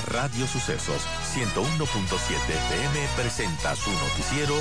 Radio Sucesos 101.7 FM presenta su noticiero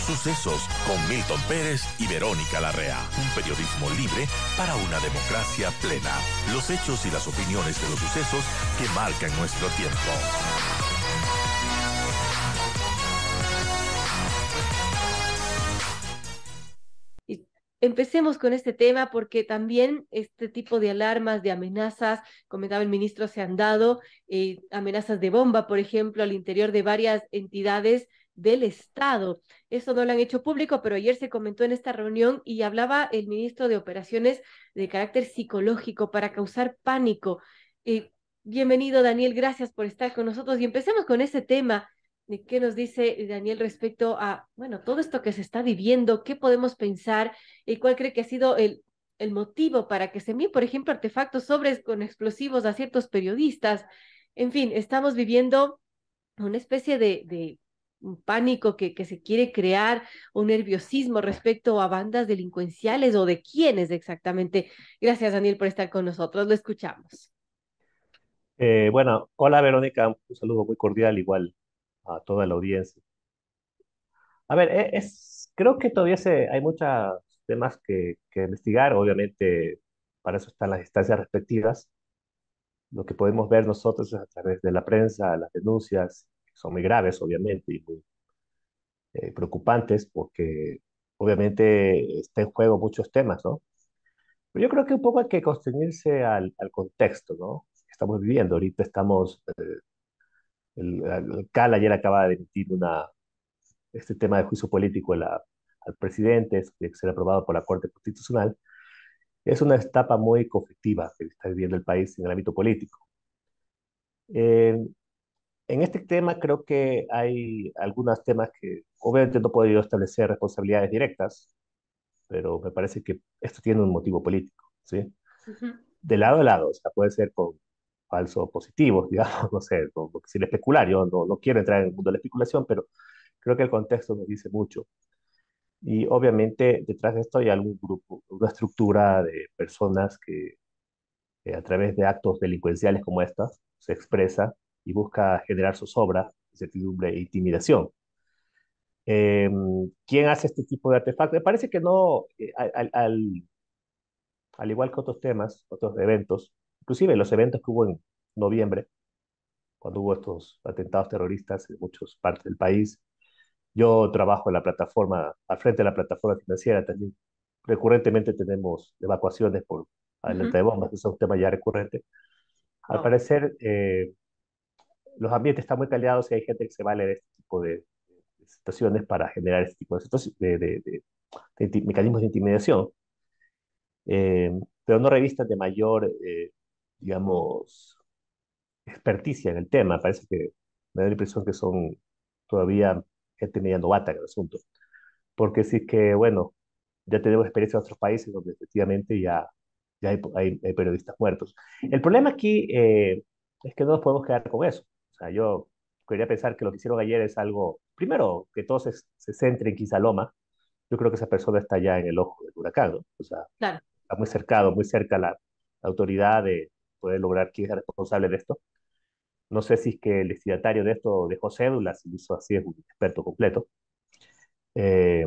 Sucesos con Milton Pérez y Verónica Larrea. Un periodismo libre para una democracia plena. Los hechos y las opiniones de los sucesos que marcan nuestro tiempo. Empecemos con este tema porque también este tipo de alarmas, de amenazas, comentaba el ministro, se han dado amenazas de bomba, por ejemplo, al interior de varias entidades del Estado. Eso no lo han hecho público, pero ayer se comentó en esta reunión y hablaba el ministro de operaciones de carácter psicológico para causar pánico. Bienvenido, Daniel, gracias por estar con nosotros y empecemos con ese tema. ¿Qué nos dice Daniel respecto a, bueno, todo esto que se está viviendo? ¿Qué podemos pensar? ¿Y cuál cree que ha sido el motivo para que se envíen, por ejemplo, artefactos, sobres con explosivos a ciertos periodistas? En fin, estamos viviendo una especie de un pánico que se quiere crear, un nerviosismo respecto a bandas delincuenciales o de quiénes exactamente. Gracias, Daniel, por estar con nosotros. Lo escuchamos. Bueno, hola Verónica, un saludo muy cordial igual a toda la audiencia. A ver, creo que todavía hay muchos temas que investigar, obviamente para eso están las instancias respectivas. Lo que podemos ver nosotros es a través de la prensa, las denuncias, que son muy graves obviamente y muy preocupantes porque obviamente está en juego muchos temas, ¿no? Pero yo creo que un poco hay que constreñirse al contexto, ¿no? Que estamos viviendo. Ahorita estamos el CAL ayer acaba de emitir este tema de juicio político al presidente, es que será aprobado por la Corte Constitucional. Es una etapa muy conflictiva que está viviendo el país en el ámbito político. Eh, en este tema creo que hay algunos temas que obviamente no puedo yo establecer responsabilidades directas, pero me parece que esto tiene un motivo político, ¿sí? Ujú. De lado a lado, o sea, puede ser con falsos positivos, digamos, no sé, sin especular, yo no quiero entrar en el mundo de la especulación, pero creo que el contexto nos dice mucho. Y obviamente detrás de esto hay algún grupo, una estructura de personas que a través de actos delincuenciales como estas se expresa y busca generar zozobra, incertidumbre e intimidación. Eh, ¿Quién hace este tipo de artefactos? Me parece que no, al igual que otros temas, otros eventos, inclusive los eventos que hubo en noviembre, cuando hubo estos atentados terroristas en muchas partes del país. Yo trabajo en la plataforma, al frente de la plataforma financiera también. Recurrentemente tenemos evacuaciones por alerta Ujú. de bombas, eso es un tema ya recurrente. Al Wow. parecer, los ambientes están muy caldeados y hay gente que se vale de este tipo de situaciones para generar este tipo de, mecanismos de intimidación, eh, pero no revistas de mayor, digamos, experticia en el tema. Parece que me da la impresión que son todavía gente media novata en el asunto. Porque sí que, bueno, ya tenemos experiencia en otros países donde efectivamente ya hay periodistas muertos. El problema aquí es que no nos podemos quedar con eso. O sea, yo quería pensar que lo que hicieron ayer es algo, primero, que todo se centre en Quizaloma. Yo creo que esa persona está ya en el ojo del huracán, ¿no? O sea, Claro. está muy cercado, muy cerca la autoridad de poder lograr quién es el responsable de esto. No sé si es que el destinatario de esto dejó cédula, si lo hizo así es un experto completo. Eh,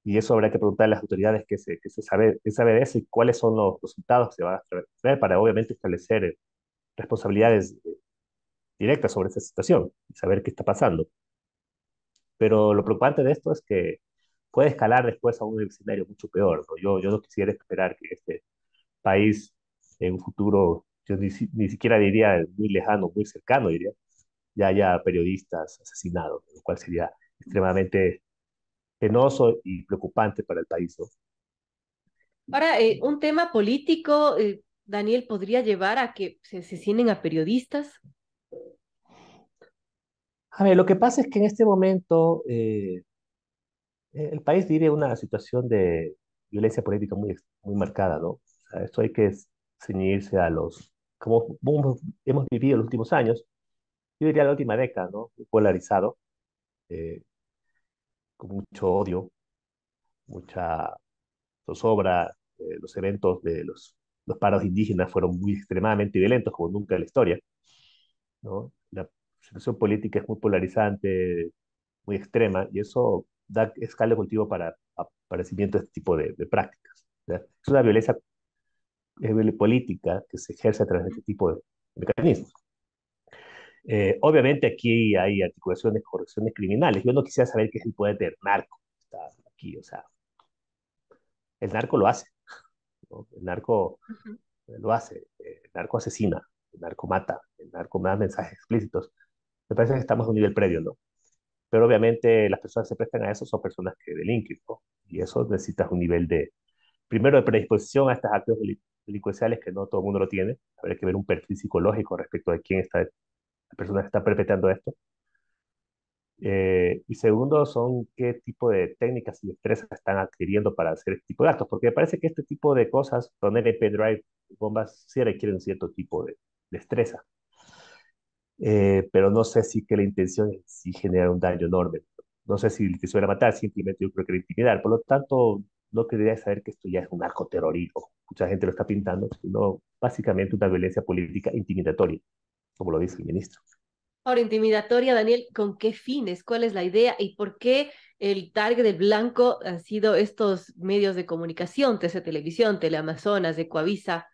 y eso habrá que preguntarle a las autoridades qué sabe de eso y cuáles son los resultados que se van a traer para obviamente establecer responsabilidades directas sobre esa situación y saber qué está pasando. Pero lo preocupante de esto es que puede escalar después a un escenario mucho peor, ¿no? Yo no quisiera esperar que este país en un futuro, yo ni siquiera diría muy lejano, muy cercano, diría, ya haya periodistas asesinados, lo cual sería extremadamente penoso y preocupante para el país, ¿no? Ahora, un tema político, Daniel, podría llevar a que se asesinen a periodistas. A ver, lo que pasa es que en este momento el país vive una situación de violencia política muy marcada, ¿no? O sea, esto hay que ceñirse a como hemos vivido los últimos años, yo diría la última década, ¿no? Muy polarizado, eh, con mucho odio, mucha zozobra. Los eventos de los paros indígenas fueron muy extremadamente violentos, como nunca en la historia, ¿no? situación política es muy polarizante, muy extrema, y eso da escala de cultivo para aparecimiento de este tipo de prácticas. ¿Ya? Es una violencia política que se ejerce a través de este tipo de mecanismos. Obviamente aquí hay articulaciones, correcciones criminales. Yo no quisiera saber qué es el poder del narco. Está aquí, o sea, el narco lo hace, ¿no? El narco Ujú. lo hace, el narco asesina, el narco mata, el narco da mensajes explícitos. Me parece que estamos a un nivel previo, ¿no? Pero obviamente las personas que se prestan a eso son personas que delinquen, ¿no? Y eso necesitas un nivel de, primero, de predisposición a estos actos delincuenciales que no todo el mundo lo tiene. Habría que ver un perfil psicológico respecto de quién está, la persona que está perpetrando esto. Y segundo, son qué tipo de técnicas y destrezas están adquiriendo para hacer este tipo de actos, porque me parece que este tipo de cosas, poner el pendrive, bombas, sí requieren un cierto tipo de destreza. Pero no sé si que la intención es si generar un daño enorme. No sé si el que suele matar, simplemente yo creo que era intimidar. Por lo tanto, no quería saber que esto ya es un narcoterrorismo. Mucha gente lo está pintando, sino básicamente una violencia política intimidatoria, como lo dice el ministro. Ahora, intimidatoria, Daniel, ¿con qué fines? ¿Cuál es la idea? ¿Y por qué el target del blanco han sido estos medios de comunicación, TC Televisión, Teleamazonas, Ecuavisa?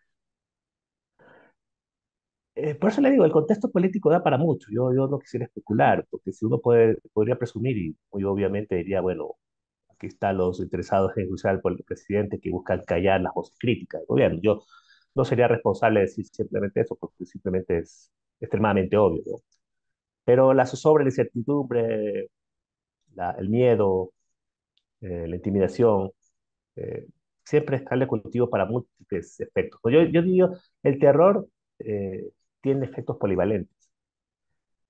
Por eso le digo, el contexto político da para mucho. Yo no quisiera especular, porque si uno podría presumir y muy obviamente diría, bueno, aquí están los interesados en usar por el presidente que buscan callar las voces críticas del gobierno. Yo no sería responsable de decir simplemente eso, porque simplemente es extremadamente obvio, ¿no? Pero la zozobra, la incertidumbre, el miedo, la intimidación, eh, siempre es caldo de cultivo para múltiples efectos, ¿no? Yo digo, el terror tiene efectos polivalentes.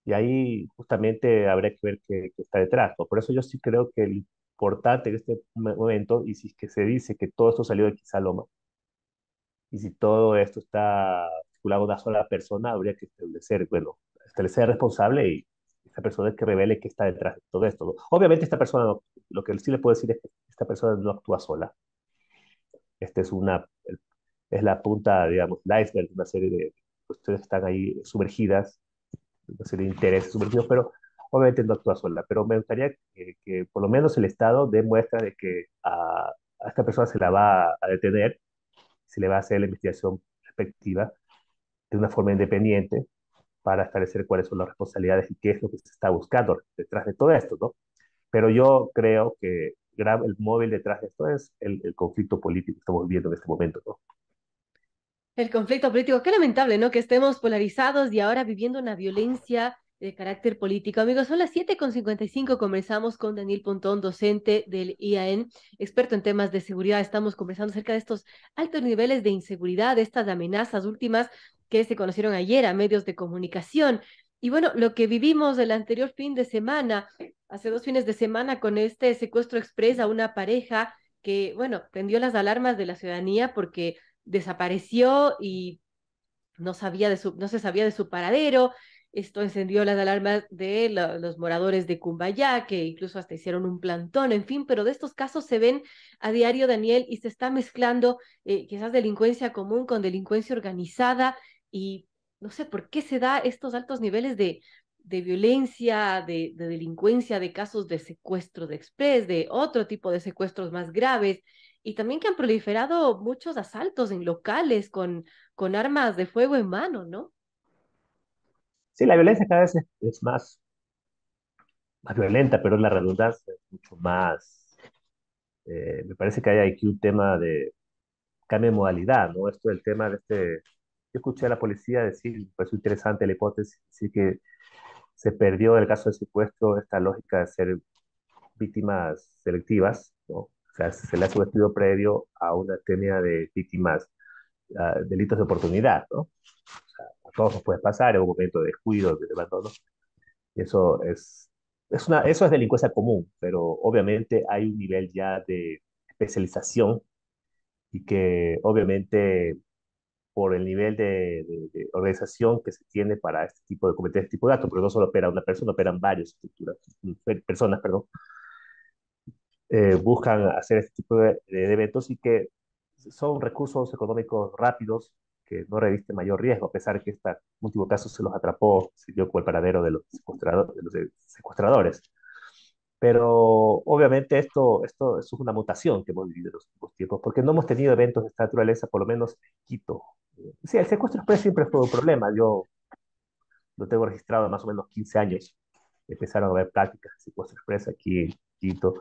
Y ahí justamente habría que ver qué está detrás, ¿no? Por eso yo sí creo que lo importante en este momento, y si es que se dice que todo esto salió de Quizaloma, y si todo esto está articulado a una sola persona, habría que establecer, bueno, establecer responsable y esta persona es que revele qué está detrás de todo esto, ¿no? Obviamente esta persona, lo que sí le puedo decir es que esta persona no actúa sola. Esta es la punta, digamos, el iceberg de una serie de cuestiones que están ahí sumergidas, una serie de intereses sumergidos, pero obviamente no actúa sola. Pero me gustaría que por lo menos el Estado dé muestra de que a esta persona se la va a detener, se le va a hacer la investigación respectiva de una forma independiente para establecer cuáles son las responsabilidades y qué es lo que se está buscando detrás de todo esto, ¿no? Pero yo creo que el móvil detrás de esto es el conflicto político que estamos viviendo en este momento, ¿no? El conflicto político, qué lamentable, ¿no? Que estemos polarizados y ahora viviendo una violencia de carácter político. Amigos, son las 7:55. Conversamos con Daniel Pontón, docente del IAN, experto en temas de seguridad. Estamos conversando acerca de estos altos niveles de inseguridad, de estas amenazas últimas que se conocieron ayer a medios de comunicación. Y bueno, lo que vivimos el anterior fin de semana, hace 2 fines de semana, con este secuestro express a una pareja que, bueno, prendió las alarmas de la ciudadanía porque desapareció y no se sabía de su paradero. Esto encendió las alarmas de los moradores de Cumbayá, que incluso hasta hicieron un plantón, en fin, pero de estos casos se ven a diario, Daniel, y se está mezclando quizás delincuencia común con delincuencia organizada y no sé por qué se da estos altos niveles de violencia, de delincuencia, de casos de secuestro de express, de otro tipo de secuestros más graves, y también que han proliferado muchos asaltos en locales con armas de fuego en mano, ¿no? Sí, la violencia cada vez es más violenta, pero la redundancia es mucho más. Me parece que hay aquí un tema de cambio de modalidad, ¿no? Esto del tema de este. Yo escuché a la policía decir, me pareció interesante la hipótesis, sí que se perdió en el caso de secuestro esta lógica de ser víctimas selectivas, ¿no? O sea, se le hace un estudio previo a una etnia de víctimas, delitos de oportunidad, ¿no? A todos nos puede pasar en un momento de descuido, de abandono. Y eso es delincuencia común, pero obviamente hay un nivel ya de especialización y que obviamente por el nivel de organización que se tiene para este tipo de cometer este tipo de actos, porque no solo opera una persona, operan varias estructuras, personas, perdón, buscan hacer este tipo de eventos y que son recursos económicos rápidos que no reviste mayor riesgo, a pesar que este último caso se los atrapó, se dio con el paradero de los secuestradores. Pero obviamente esto es una mutación que hemos vivido en los últimos tiempos, porque no hemos tenido eventos de esta naturaleza, por lo menos en Quito. Sí, el secuestro express siempre fue un problema. Yo lo tengo registrado más o menos 15 años. Empezaron a haber prácticas de secuestro express aquí en Quito.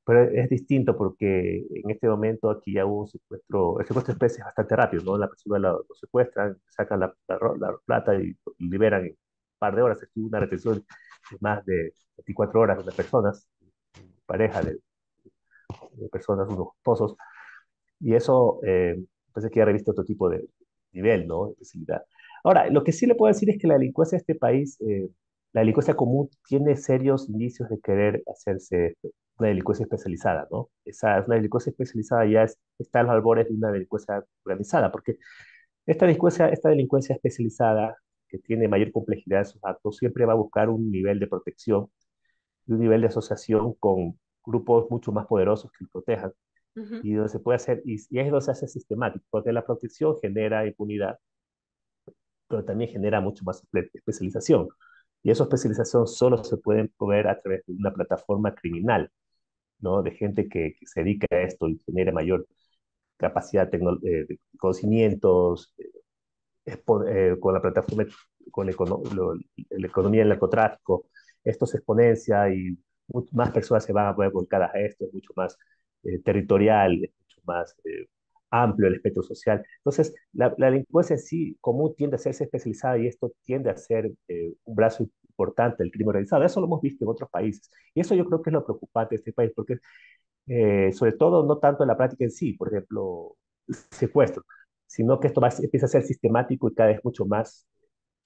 Pero es distinto porque en este momento aquí ya hubo un secuestro, el secuestro express es bastante rápido, ¿no? La persona lo secuestran, sacan la plata y liberan en un par de horas. Estuvo una retención de más de 24 horas de las personas, pareja de personas, unos esposos, y eso pensé que ya revisto otro tipo de nivel, ¿no? De especialidad. Ahora, lo que sí le puedo decir es que la delincuencia de este país, la delincuencia común, tiene serios indicios de querer hacerse una delincuencia especializada, ¿no? Una delincuencia especializada ya está a los albores de una delincuencia organizada, porque esta delincuencia especializada, que tiene mayor complejidad en sus actos, siempre va a buscar un nivel de protección y un nivel de asociación con grupos mucho más poderosos que lo protejan Ujú. y donde se puede hacer, y es donde se hace sistemático, porque la protección genera impunidad, pero también genera mucho más especialización. Y esa especialización solo se puede proveer a través de una plataforma criminal, ¿no? De gente que se dedica a esto y genera mayor capacidad de conocimientos, con la plataforma, con la economía del narcotráfico, esto se exponencia y más personas se van a poder volcar a esto, es mucho más territorial, es mucho más amplio el espectro social. Entonces, la delincuencia en sí común tiende a serse especializada y esto tiende a ser un brazo importante del crimen organizado. Eso lo hemos visto en otros países. Y eso yo creo que es lo preocupante de este país, porque sobre todo no tanto en la práctica en sí, por ejemplo, secuestro, sino que esto empieza a ser sistemático y cada vez mucho más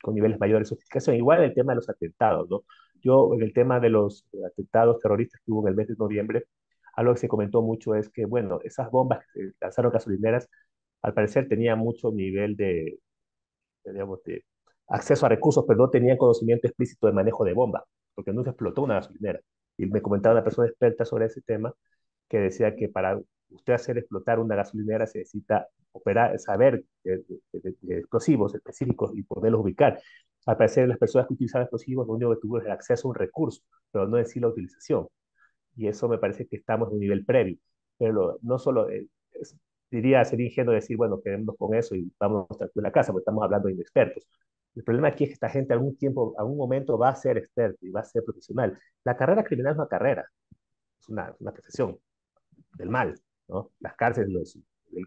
con niveles mayores de sofisticación. Igual el tema de los atentados, ¿no? Yo, en el tema de los atentados terroristas que hubo en el mes de noviembre, algo que se comentó mucho es que, bueno, esas bombas que se lanzaron gasolineras, al parecer tenían mucho nivel digamos, de acceso a recursos, pero no tenían conocimiento explícito de manejo de bomba, porque no se explotó una gasolinera. Y me comentaba una persona experta sobre ese tema, que decía que para usted hacer explotar una gasolinera se necesita saber de explosivos específicos y poderlos ubicar. Al parecer, las personas que utilizaban explosivos, lo único que tuvieron es el acceso a un recurso, pero no en sí la utilización. Y eso me parece que estamos en un nivel previo. Pero no solo, sería ingenuo decir, bueno, quedémonos con eso y vamos a la casa, porque estamos hablando de inexpertos. El problema aquí es que esta gente algún tiempo, algún momento va a ser experto y va a ser profesional. La carrera criminal es una carrera, es una profesión del mal, ¿no? Las cárceles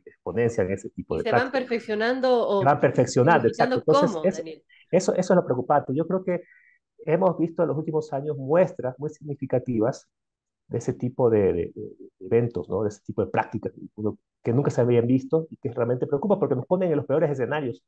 exponencian ese tipo Y de se van prácticas. perfeccionando Se o van perfeccionando, exacto. dignificando Entonces, cómo, Daniel. eso es lo preocupante. Yo creo que hemos visto en los últimos años muestras muy significativas de ese tipo de eventos, ¿no? De ese tipo de prácticas que nunca se habían visto y que realmente preocupa porque nos ponen en los peores escenarios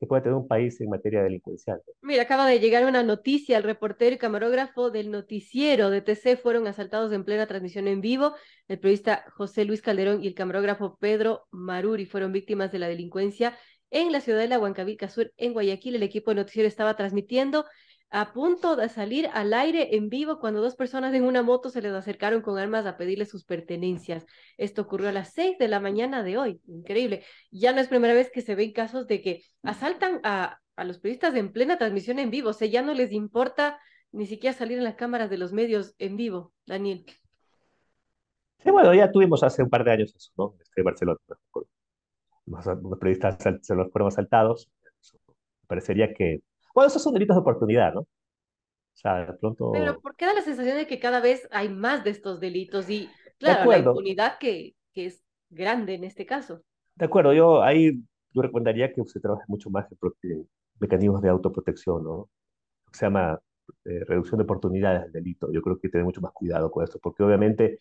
que puede tener un país en materia delincuencial. Mira, acaba de llegar una noticia. El reportero y camarógrafo del noticiero de TC fueron asaltados en plena transmisión en vivo. El periodista José Luis Calderón y el camarógrafo Pedro Maruri fueron víctimas de la delincuencia en la ciudad de la Huancavilca Sur, en Guayaquil. El equipo de noticiero estaba transmitiendo a punto de salir al aire en vivo cuando dos personas en una moto se les acercaron con armas a pedirle sus pertenencias. Esto ocurrió a las 6 de la mañana de hoy. Increíble. Ya no es primera vez que se ven casos de que asaltan a los periodistas en plena transmisión en vivo. O sea, ya no les importa ni siquiera salir en las cámaras de los medios en vivo, Daniel. Sí, bueno, ya tuvimos hace un par de años eso, ¿no? Barcelona, los periodistas se los fueron asaltados. Parecería que, bueno, esos son delitos de oportunidad, ¿no? O sea, de Pero pronto, ¿por qué da la sensación de que cada vez hay más de estos delitos? Y de claro, la acuerdo, impunidad que es grande en este caso. de acuerdo, yo recomendaría que se trabaje mucho más en mecanismos de autoprotección, ¿no? Se llama reducción de oportunidades del delito. Yo creo que tener mucho más cuidado con esto, porque obviamente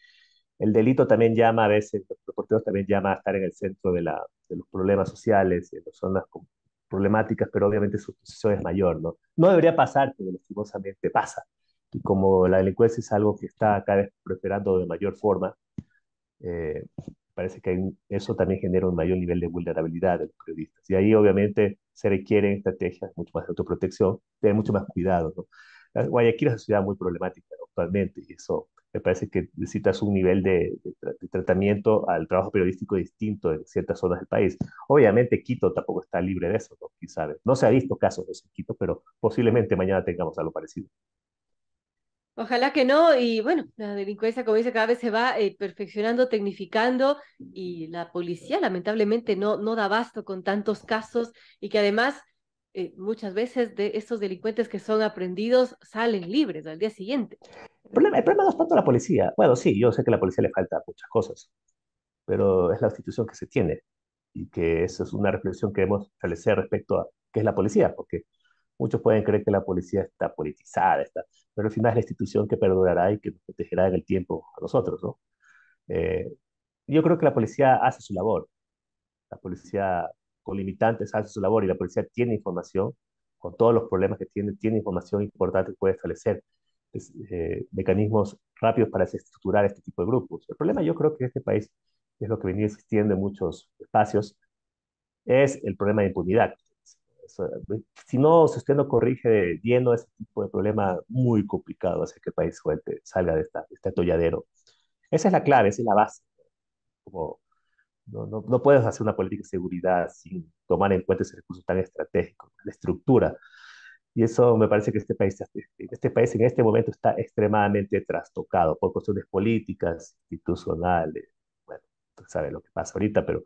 el delito también llama a veces, los reporteros también llama a estar en el centro de los problemas sociales, de las zonas con problemáticas, pero obviamente su posición es mayor, ¿no? No debería pasar, pero lastimosamente pasa. Y como la delincuencia es algo que está cada vez prosperando de mayor forma, eh, parece que eso también genera un mayor nivel de vulnerabilidad de los periodistas. Y ahí obviamente se requieren estrategias mucho más de autoprotección, tener mucho más cuidado, ¿no? Guayaquil es una ciudad muy problemática, ¿no? Actualmente y eso Me parece que necesitas un nivel de tratamiento al trabajo periodístico distinto en ciertas zonas del país. Obviamente Quito tampoco está libre de eso, ¿no? ¿Quién sabe? No se ha visto casos de eso en Quito, pero posiblemente mañana tengamos algo parecido. Ojalá que no, y bueno, la delincuencia, como dice, cada vez se va perfeccionando, tecnificando, y la policía lamentablemente no da abasto con tantos casos, y que además muchas veces de estos delincuentes que son aprendidos salen libres al día siguiente. El problema no es tanto la policía. Bueno, sí, yo sé que a la policía le falta muchas cosas, pero es la institución que se tiene y que esa es una reflexión que debemos establecer respecto a qué es la policía, porque muchos pueden creer que la policía está politizada, pero al final es la institución que perdurará y que nos protegerá en el tiempo a nosotros, ¿no? Eh, yo creo que la policía hace su labor, la policía con limitantes hace su labor y la policía tiene información, con todos los problemas que tiene información importante que puede establecer mecanismos rápidos para desestructurar este tipo de grupos. El problema yo creo que en este país es lo que venía existiendo en muchos espacios, es el problema de impunidad. Eso, si no, si usted no corrige lleno ese tipo de problema, muy complicado hacer que el país salga de este atolladero. Esa es la clave, esa es la base. Como no puedes hacer una política de seguridad sin tomar en cuenta ese recurso tan estratégico, la estructura. Y eso me parece que este país en este momento está extremadamente trastocado por cuestiones políticas, institucionales. Bueno, usted sabe lo que pasa ahorita, pero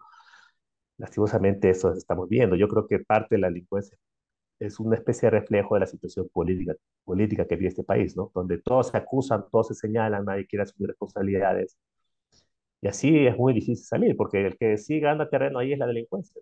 lastimosamente eso estamos viendo. Yo creo que parte de la delincuencia es una especie de reflejo de la situación política que vive este país, ¿no? Donde todos se acusan, todos se señalan, nadie quiere asumir responsabilidades. Y así es muy difícil salir, porque el que sí gana terreno ahí es la delincuencia.